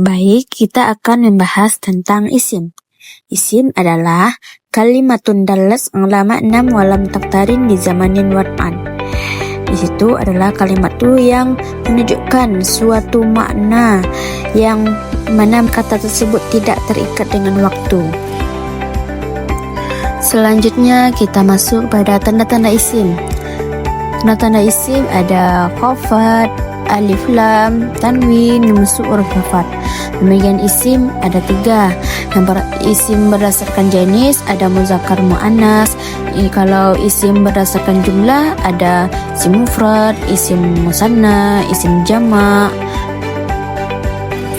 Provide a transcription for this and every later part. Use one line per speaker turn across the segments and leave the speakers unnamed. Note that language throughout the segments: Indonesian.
Baik, kita akan membahas tentang isim. Isim adalah kalimatun dallas ala makna walam taktarin di zamanin wad'an. Di situ adalah kalimat itu yang menunjukkan suatu makna yang mana kata tersebut tidak terikat dengan waktu. Selanjutnya kita masuk pada tanda-tanda isim. Tanda-tanda isim ada khafat, alif lam, tanwin, masuk huruf khafat. Demikian isim ada 3. Isim berdasarkan jenis ada muzakkar muannas. Kalau isim berdasarkan jumlah ada isim mufrad, isim musanna, isim jamak.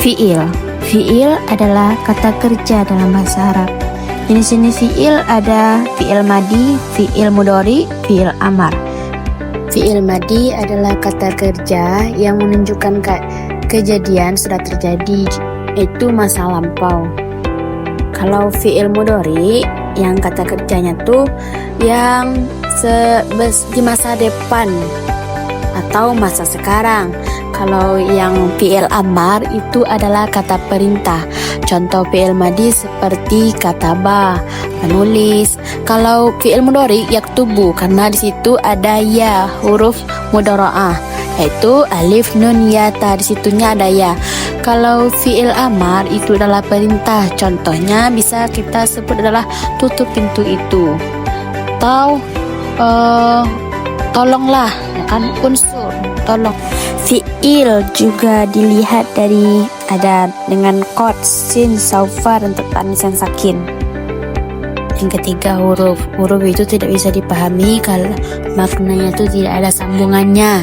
Fi'il. Fi'il adalah kata kerja dalam bahasa Arab. Jenis-jenis fi'il ada fi'il madi, fi'il mudhari, fi'il amar. Fi'il madi adalah kata kerja yang menunjukkan kejadian sudah terjadi, itu masa lampau. Kalau fi'il mudhari yang kata kerjanya tuh yang di masa depan atau masa sekarang. Kalau yang fi'il amar itu adalah kata perintah. Contoh fi'il madi seperti kataba, menulis. Kalau fi'il mudhari yaktubu, karena di situ ada ya, huruf mudhara'ah, yaitu alif nun ya ta, di situnya ada ya. Kalau fi'il amar itu adalah perintah. Contohnya bisa kita sebut adalah tutup pintu itu, atau tolonglah, ya kan, unsur tolong. Fi'il juga dilihat dari ada dengan qad, sin, saufa, dan tanis yang sakin. Yang ketiga huruf. Huruf itu tidak bisa dipahami kalau maknanya itu tidak ada sambungannya.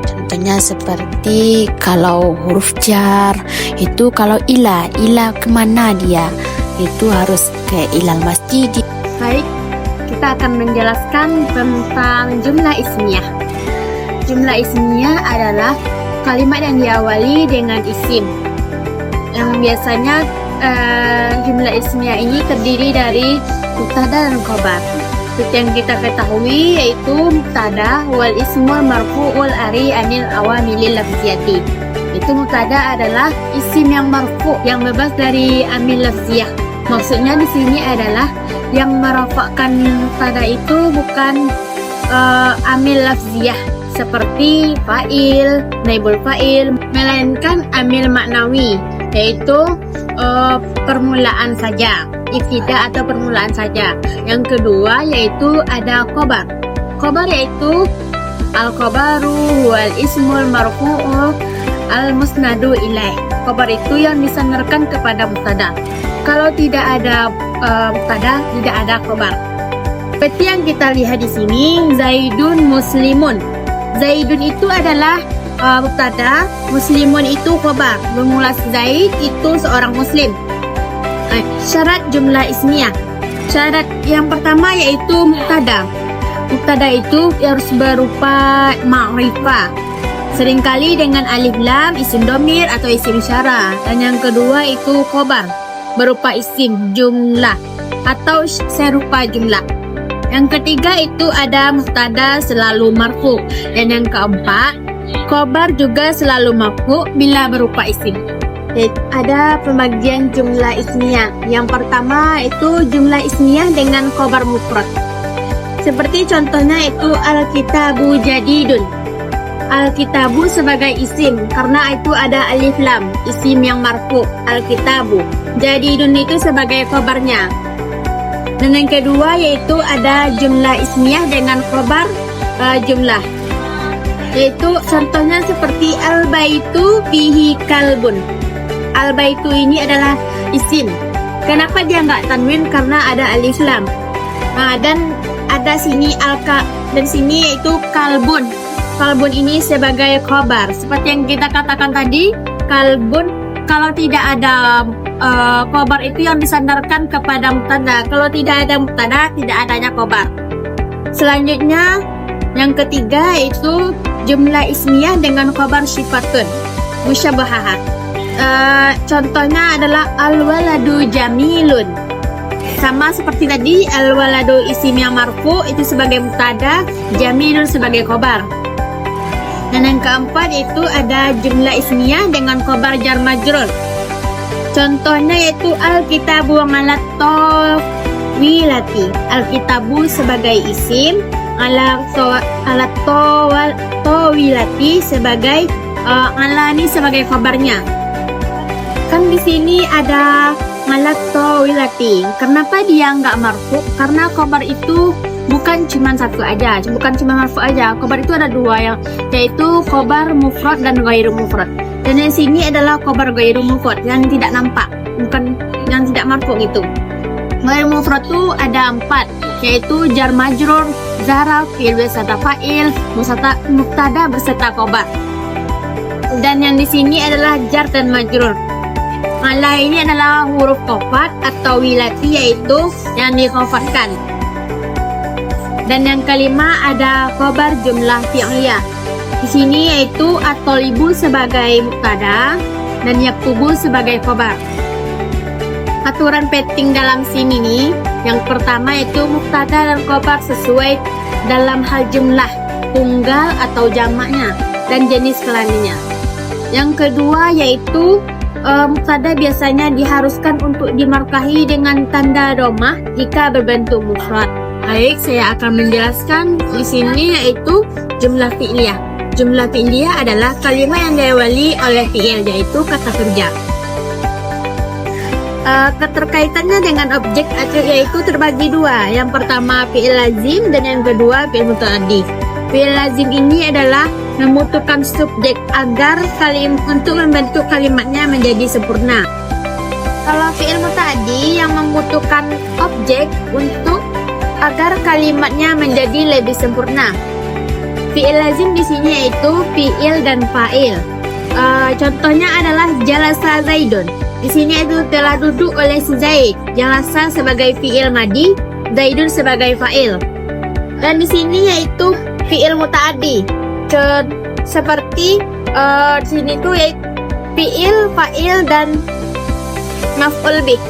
Contohnya seperti kalau huruf jar itu kalau ila kemana dia, itu harus ke ilal masjid.
Baik, kita akan menjelaskan tentang jumlah ismiyah. Jumlah ismiyah adalah kalimat yang diawali dengan isim. Yang biasanya jumlah ismiyah ini terdiri dari mubtada dan khobar. Seperti yang kita ketahui yaitu mubtada wal ismul marfu'ul ari anil awamilil lafziyati. Itu mubtada adalah isim yang marfu, yang bebas dari amil lafziyah. Maksudnya di sini adalah yang merafakkan mubtada itu bukan amil lafziyah seperti fa'il, naibul fa'il, melainkan amil maknawi, yaitu permulaan saja, ibtida atau permulaan saja. Yang kedua yaitu ada khobar. Khobar yaitu al-khobaru wal ismul marfu'u al-musnadu ilaih. Khobar itu yang disandarkan kepada mubtada. Kalau tidak ada mubtada, tidak ada khobar. Seperti yang kita lihat di sini, Zaidun muslimun. Zaidun itu adalah mubtada, muslimun itu khobar. Bermula Zaid itu seorang muslim. Syarat jumlah ismiyah. Syarat yang pertama yaitu mubtada. Mubtada itu harus berupa ma'rifah, seringkali dengan alif lam, isim domir atau isim isyarah. Dan yang kedua itu khobar, berupa isim jumlah atau serupa jumlah. Yang ketiga itu ada mubtada selalu marfu. Dan yang keempat, khobar juga selalu marfu bila berupa isim. Ada pembagian jumlah ismiyah. Yang pertama itu jumlah ismiyah dengan khobar mufrad. Seperti contohnya itu al-kitabu jadidun. Al-kitabu sebagai isim karena itu ada alif lam, isim yang marfu, al-kitabu. Jadidun itu sebagai khobarnya. Dan yang kedua yaitu ada jumlah ismiyah dengan khobar jumlah. Yaitu contohnya seperti al-baitu fihi kalbun. Al-baitu ini adalah isim. Kenapa dia nggak tanwin? Karena ada alif lam. Dan ada sini dan sini yaitu kalbun. Kalbun ini sebagai khobar. Seperti yang kita katakan tadi, kalbun kalau tidak ada khobar itu yang disandarkan kepada mubtada. Kalau tidak ada mubtada, tidak adanya khobar. Selanjutnya yang ketiga yaitu jumlah ismiyah dengan khobar syifatun musyabahah. Contohnya adalah al-waladu jamilun. Sama seperti tadi, al-waladu isim yang marfu itu sebagai mubtada, jamilun sebagai khobar. Dan yang keempat itu ada jumlah ismiyah dengan khobar jar majrur. Contohnya yaitu al-kitabu alat tawilati. Al-kitabu sebagai isim, alat tawilati sebagai alani sebagai kabarnya. Kan di sini ada alat tawilati. Kenapa dia nggak marfu? Karena kabar itu bukan cuma satu aja, bukan cuma marfu aja. Kabar itu ada dua, yaitu kabar mufrad dan ghairu mufrad. Dan yang sini adalah kabar ghairu mufrad yang tidak nampak, bukan yang tidak marfu gitu. Ghairu mufrad itu ada 4, yaitu jar majrur, zaraf, fi'il beserta fa'il, mubtada beserta kabar. Dan yang di sini adalah jar dan majrur. Ala ini adalah huruf khafat atau wilati, yaitu yang dikhafatkan. Dan yang kelima ada khabar jumlah fi'liyah. Di sini yaitu at-thalibu sebagai mubtada dan yaktubu sebagai khabar. Aturan penting dalam sini nih, yang pertama yaitu mubtada dan khabar sesuai dalam hal jumlah, tunggal atau jamaknya, dan jenis kelaminnya. Yang kedua yaitu mubtada biasanya diharuskan untuk dimarkahi dengan tanda domah jika berbentuk mufrad. Baik, saya akan menjelaskan di sini yaitu jumlah fi'liyah. Jumlah fi'liyah adalah kalimat yang diawali oleh fi'il, yaitu kata kerja. Keterkaitannya dengan objek yaitu terbagi dua. Yang pertama fi'il lazim dan yang kedua fi'il muta'addi. Fi'il lazim ini adalah membutuhkan subjek agar untuk membentuk kalimatnya menjadi sempurna. Kalau fi'il muta'addi yang membutuhkan objek untuk agar kalimatnya menjadi lebih sempurna. Fi'il lazim di sini yaitu fi'il dan fa'il. Contohnya adalah jalasa Zaidun. Di sini itu telah duduk oleh si Zaid. Jalasa sebagai fi'il madi, Zaidun sebagai fa'il. Dan di sini yaitu fi'il muta'addi. Seperti di sini tuh yaitu fi'il, fa'il dan maf'ul bih.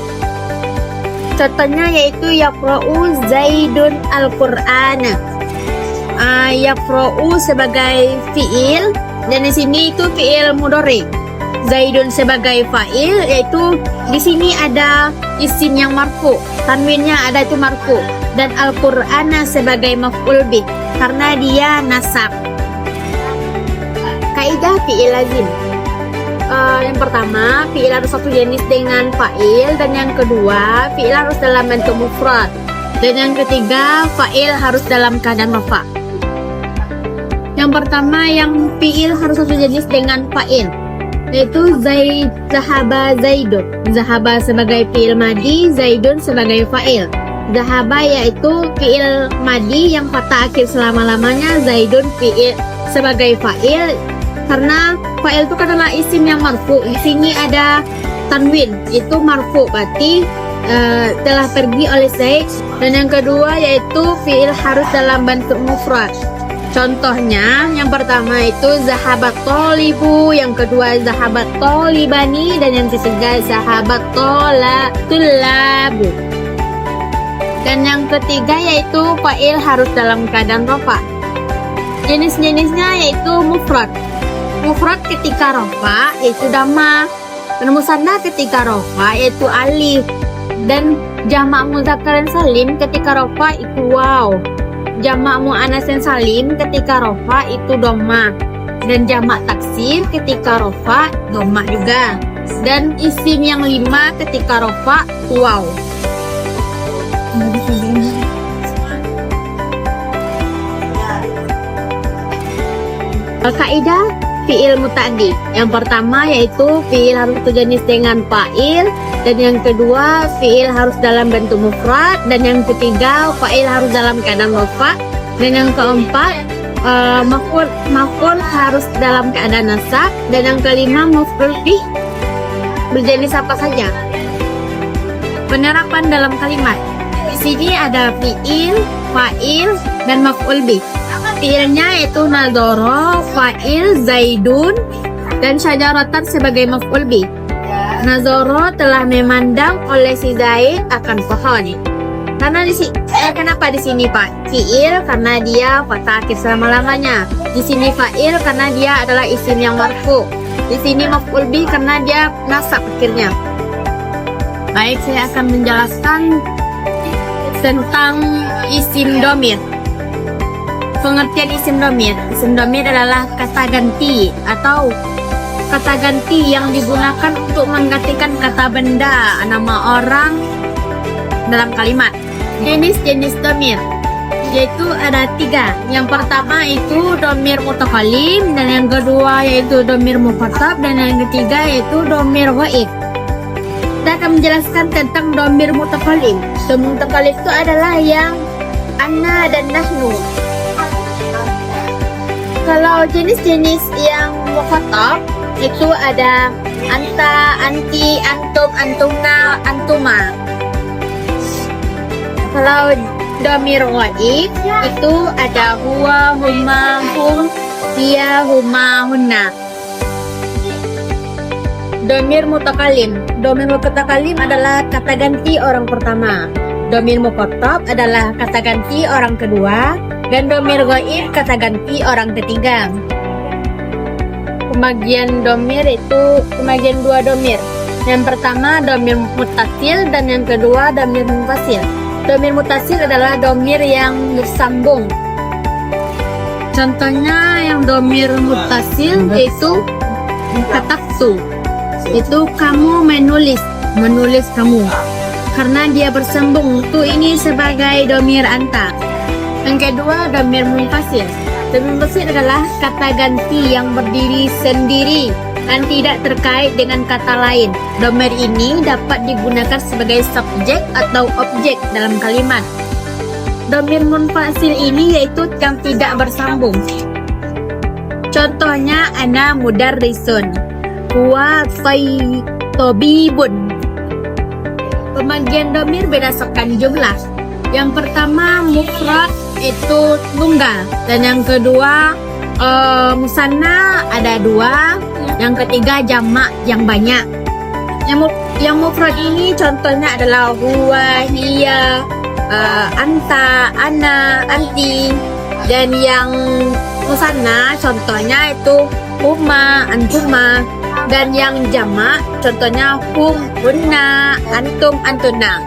Contohnya yaitu yaqra'u Zaidun al-Qur'ana. Yaqra'u sebagai fi'il dan di sini itu fi'il mudhari. Zaidun sebagai fa'il, yaitu di sini ada isim yang marfu, tanwinnya ada itu marfu, dan al-Qur'ana sebagai maf'ul bih karena dia nasab. Kaidah fi'il lazim. Yang pertama, fi'il harus satu jenis dengan fa'il, dan yang kedua, fi'il harus dalam bentuk mufrad, dan yang ketiga, fa'il harus dalam keadaan rafa'. Yang pertama, yang fi'il harus satu jenis dengan fa'il, yaitu zahaba Zaidun. Zahaba sebagai fi'il madi, Zaidun sebagai fa'il. Zahaba yaitu fi'il madi yang fathah akhir selama-lamanya, Zaidun fi'il sebagai fa'il. Karena fa'il itu adalah isim yang marfu. Di sini ada tanwin, itu marfu, berarti telah pergi oleh Zaid. Dan yang kedua yaitu fi'il harus dalam bentuk mufrad. Contohnya, yang pertama itu zahabat tolibu, yang kedua zahabat tolibani, dan yang ketiga zahabat tulabu. Dan yang ketiga yaitu fa'il harus dalam keadaan rafa'. Jenis-jenisnya yaitu mufrad. Mufrad ketika rafa' yaitu dhamma. Musanna ketika rafa' yaitu alif. Dan jamak muzakkar salim ketika rafa' itu waw. Jamak muannas salim ketika rafa' itu dhamma. Dan jamak taksir ketika rafa' dhamma juga. Dan isim yang 5 ketika rafa' waw. Kaidah fi'il muta'addi. Yang pertama yaitu fi'il harus sejenis dengan fa'il, dan yang kedua fi'il harus dalam bentuk mufrad, dan yang ketiga fa'il harus dalam keadaan rafa', dan yang keempat maf'ul harus dalam keadaan nasab, dan yang kelima maf'ul bih berjenis apa saja. Penerapan dalam kalimat. Di sini ada fi'il, fa'il, dan maf'ul bih. Fi'ilnya yaitu nadhara, fa'il Zaidun, dan syajaratan sebagai maf'ul bih. Nadhara telah memandang oleh si Zaid akan pohon. Karena kenapa di sini Pak? Fi'il karena dia fathah akhir selama-lamanya. Di sini fa'il karena dia adalah isim yang marfu. Di sini maf'ul bih karena dia nasab akhirnya. Baik, saya akan menjelaskan tentang isim domir. Pengertian isim domir. Isim domir adalah kata ganti atau kata ganti yang digunakan untuk menggantikan kata benda, nama orang dalam kalimat. Jenis-jenis domir yaitu ada 3. Yang pertama itu domir mutakalim, dan yang kedua yaitu domir mukhatab, dan yang ketiga yaitu domir ghaib. Kita akan menjelaskan tentang domir mutakalim. Domir mutakalim itu adalah yang ana dan nahnu. Kalau jenis-jenis yang mukhatab itu ada anta, anti, antum, antuna, antuma. Kalau domir ghaib itu ada huwa, huma, hum, hiya, huma, hunna. Domir mutakalim. Domir mutakalim adalah kata ganti orang pertama. Domir mukhatab adalah kata ganti orang kedua, dan domir ghaib kata ganti orang ketiga. Pembagian domir itu pembagian 2 domir. Yang pertama domir mutasil, dan yang kedua domir munfasil. Domir mutasil adalah domir yang bersambung. Contohnya yang domir mutasil yaitu katabtu, itu kamu menulis kamu, karena dia bersambung. Itu ini sebagai domir anta. Yang kedua domir munfasil. Domir munfasil adalah kata ganti yang berdiri sendiri dan tidak terkait dengan kata lain. Domir ini dapat digunakan sebagai subjek atau objek dalam kalimat. Domir munfasil ini yaitu yang tidak bersambung. Contohnya ana mudarrisun, huwa tabibun. Pembagian domir berdasarkan jumlah. Yang pertama mufrad itu tunggal, dan yang kedua musanna ada 2, yang ketiga jamak yang banyak. Yang mufrad ini contohnya adalah huwa, hiya, anta, ana, anti. Dan yang musanna contohnya itu huma, antuma. Dan yang jamak contohnya hum, hunna, antum, antuna.